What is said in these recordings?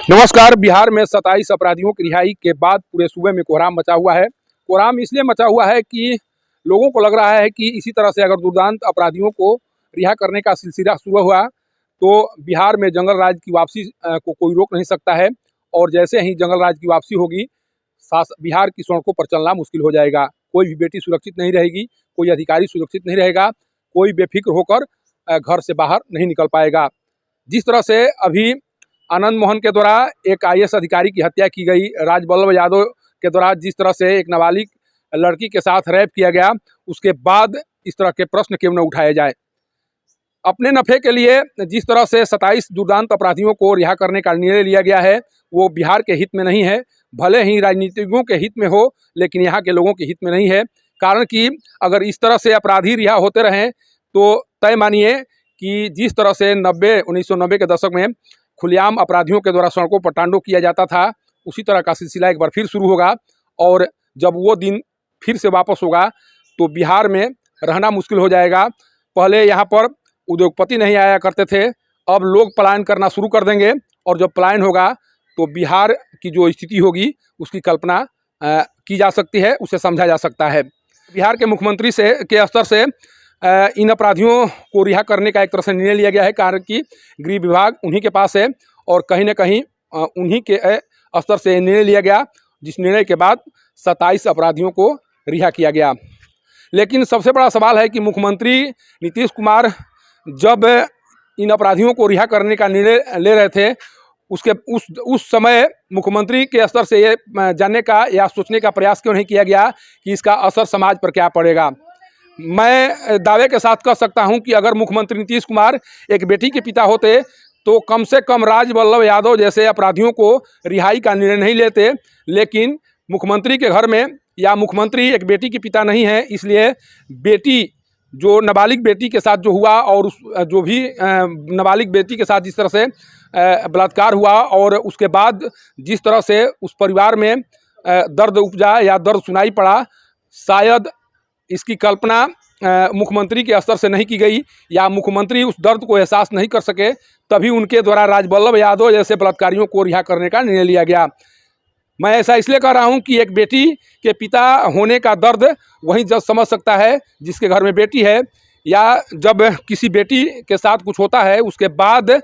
नमस्कार। बिहार में 27 अपराधियों की रिहाई के बाद पूरे सूबे में कोहराम मचा हुआ है। कोहराम इसलिए मचा हुआ है कि लोगों को लग रहा है कि इसी तरह से अगर दुर्दांत अपराधियों को रिहा करने का सिलसिला शुरू हुआ तो बिहार में जंगल राज की वापसी को कोई रोक नहीं सकता है। और जैसे ही जंगल राज की वापसी होगी, बिहार की सड़कों पर चलना मुश्किल हो जाएगा। कोई भी बेटी सुरक्षित नहीं रहेगी, कोई अधिकारी सुरक्षित नहीं रहेगा, कोई बेफिक्र होकर घर से बाहर नहीं निकल पाएगा। जिस तरह से अभी आनंद मोहन के द्वारा एक IAS अधिकारी की हत्या की गई, राजबल्लभ यादव के द्वारा जिस तरह से एक नाबालिग लड़की के साथ रैप किया गया, उसके बाद इस तरह के प्रश्न क्यों न उठाए जाए। अपने नफे के लिए जिस तरह से 27 दुर्दांत अपराधियों को रिहा करने का निर्णय लिया गया है, वो बिहार के हित में नहीं है। भले ही राजनीतिज्ञों के हित में हो, लेकिन यहाँ के लोगों के हित में नहीं है। कारण कि अगर इस तरह से अपराधी रिहा होते रहें तो तय मानिए कि जिस तरह से 1990 के दशक में खुलेआम अपराधियों के द्वारा सड़कों पर तांडव किया जाता था, उसी तरह का सिलसिला एक बार फिर शुरू होगा। और जब वो दिन फिर से वापस होगा तो बिहार में रहना मुश्किल हो जाएगा। पहले यहाँ पर उद्योगपति नहीं आया करते थे, अब लोग पलायन करना शुरू कर देंगे। और जब पलायन होगा तो बिहार की जो स्थिति होगी उसकी कल्पना की जा सकती है, उसे समझा जा सकता है। बिहार के मुख्यमंत्री के स्तर से इन अपराधियों को रिहा करने का एक तरह से निर्णय लिया गया है, कारण कि गृह विभाग उन्हीं के पास है और कहीं ना कहीं उन्हीं के स्तर से निर्णय लिया गया, जिस निर्णय के बाद 27 अपराधियों को रिहा किया गया। लेकिन सबसे बड़ा सवाल है कि मुख्यमंत्री नीतीश कुमार जब इन अपराधियों को रिहा करने का निर्णय ले रहे थे, उस समय मुख्यमंत्री के स्तर से ये जानने का या सोचने का प्रयास क्यों नहीं किया गया कि इसका असर समाज पर क्या पड़ेगा। मैं दावे के साथ कह सकता हूं कि अगर मुख्यमंत्री नीतीश कुमार एक बेटी के पिता होते तो कम से कम राजबल्लभ यादव जैसे अपराधियों को रिहाई का निर्णय नहीं लेते। लेकिन मुख्यमंत्री के घर में या मुख्यमंत्री एक बेटी के पिता नहीं है, इसलिए बेटी जो नाबालिग बेटी के साथ जो हुआ और जो भी नाबालिग बेटी के साथ जिस तरह से बलात्कार हुआ और उसके बाद जिस तरह से उस परिवार में दर्द उपजा या दर्द सुनाई पड़ा, शायद इसकी कल्पना मुख्यमंत्री के स्तर से नहीं की गई या मुख्यमंत्री उस दर्द को एहसास नहीं कर सके, तभी उनके द्वारा राजबल्लभ यादव जैसे बलात्कारियों को रिहा करने का निर्णय लिया गया। मैं ऐसा इसलिए कह रहा हूं कि एक बेटी के पिता होने का दर्द वही जज समझ सकता है जिसके घर में बेटी है, या जब किसी बेटी के साथ कुछ होता है उसके बाद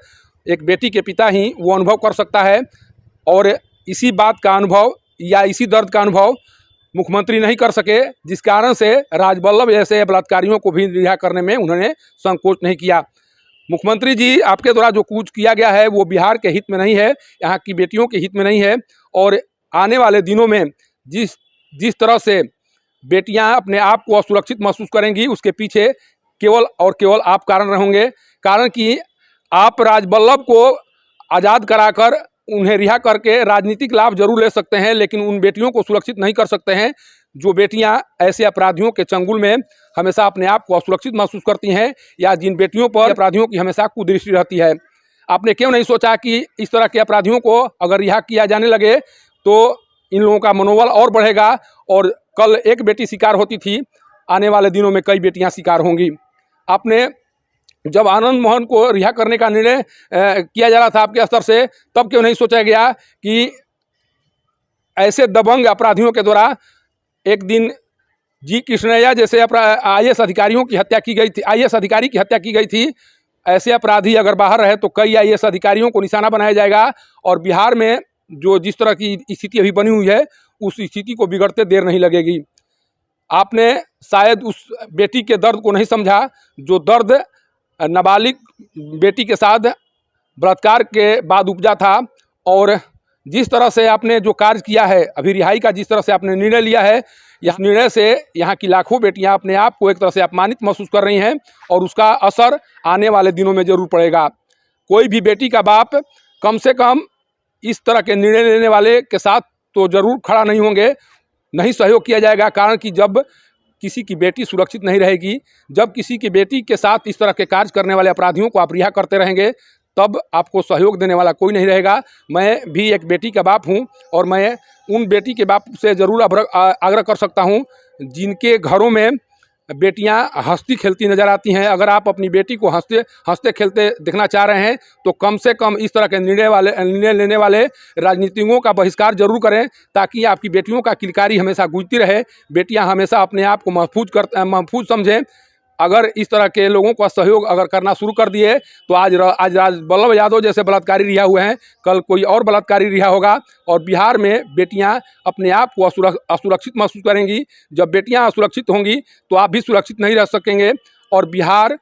एक बेटी के पिता ही वो अनुभव कर सकता है। और इसी बात का अनुभव या इसी दर्द का अनुभव मुख्यमंत्री नहीं कर सके, जिस कारण से राजबल्लभ जैसे बलात्कारियों को भी रिहा करने में उन्होंने संकोच नहीं किया। मुख्यमंत्री जी, आपके द्वारा जो कुछ किया गया है वो बिहार के हित में नहीं है, यहाँ की बेटियों के हित में नहीं है। और आने वाले दिनों में जिस तरह से बेटियां अपने आप को असुरक्षित महसूस करेंगी, उसके पीछे केवल और केवल आप कारण रहेंगे। कारण कि आप राजबल्लभ को आज़ाद कराकर उन्हें रिहा करके राजनीतिक लाभ जरूर ले सकते हैं, लेकिन उन बेटियों को सुरक्षित नहीं कर सकते हैं जो बेटियां ऐसे अपराधियों के चंगुल में हमेशा अपने आप को असुरक्षित महसूस करती हैं, या जिन बेटियों पर अपराधियों की हमेशा कुदृष्टि रहती है। आपने क्यों नहीं सोचा कि इस तरह के अपराधियों को अगर रिहा किया जाने लगे तो इन लोगों का मनोबल और बढ़ेगा, और कल एक बेटी शिकार होती थी, आने वाले दिनों में कई बेटियाँ शिकार होंगी। आपने जब आनंद मोहन को रिहा करने का निर्णय किया जा रहा था आपके स्तर से, तब क्यों नहीं सोचा गया कि ऐसे दबंग अपराधियों के द्वारा एक दिन जी कृष्णैया जैसे IAS अधिकारियों की हत्या की गई थी, IAS अधिकारी की हत्या की गई थी। ऐसे अपराधी अगर बाहर रहे तो कई IAS अधिकारियों को निशाना बनाया जाएगा, और बिहार में जो जिस तरह की स्थिति अभी बनी हुई है उस स्थिति को बिगड़ते देर नहीं लगेगी। आपने शायद उस बेटी के दर्द को नहीं समझा, जो दर्द नाबालिग बेटी के साथ बलात्कार के बाद उपजा था। और जिस तरह से आपने जो कार्य किया है, अभी रिहाई का जिस तरह से आपने निर्णय लिया है, यह निर्णय से यहाँ की लाखों बेटियाँ अपने आप को एक तरह से अपमानित महसूस कर रही हैं, और उसका असर आने वाले दिनों में जरूर पड़ेगा। कोई भी बेटी का बाप कम से कम इस तरह के निर्णय लेने वाले के साथ तो जरूर खड़ा नहीं होंगे, नहीं सहयोग किया जाएगा। कारण कि जब किसी की बेटी सुरक्षित नहीं रहेगी, जब किसी की बेटी के साथ इस तरह के कार्य करने वाले अपराधियों को आप रिहा करते रहेंगे, तब आपको सहयोग देने वाला कोई नहीं रहेगा। मैं भी एक बेटी का बाप हूं, और मैं उन बेटी के बाप से ज़रूर आग्रह कर सकता हूं जिनके घरों में बेटियां हंसती खेलती नज़र आती हैं। अगर आप अपनी बेटी को हंसते खेलते देखना चाह रहे हैं तो कम से कम इस तरह के निर्णय लेने वाले राजनीतिज्ञों का बहिष्कार जरूर करें, ताकि आपकी बेटियों का किलकारी हमेशा गूंजती रहे, बेटियां हमेशा अपने आप को महफूज समझें। अगर इस तरह के लोगों का सहयोग अगर करना शुरू कर दिए तो आज वल्लभ यादव जैसे बलात्कारी रिहा हुए हैं, कल कोई और बलात्कारी रिहा होगा और बिहार में बेटियां अपने आप को असुरक्षित महसूस करेंगी। जब बेटियां असुरक्षित होंगी तो आप भी सुरक्षित नहीं रह सकेंगे और बिहार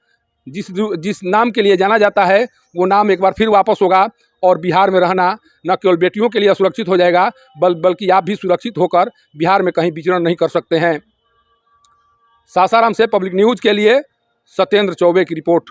जिस नाम के लिए जाना जाता है वो नाम एक बार फिर वापस होगा और बिहार में रहना न केवल बेटियों के लिए असुरक्षित हो जाएगा बल्कि आप भी सुरक्षित होकर बिहार में कहीं विचरण नहीं कर सकते हैं। सासाराम से पब्लिक न्यूज़ के लिए सत्येंद्र चौबे की रिपोर्ट।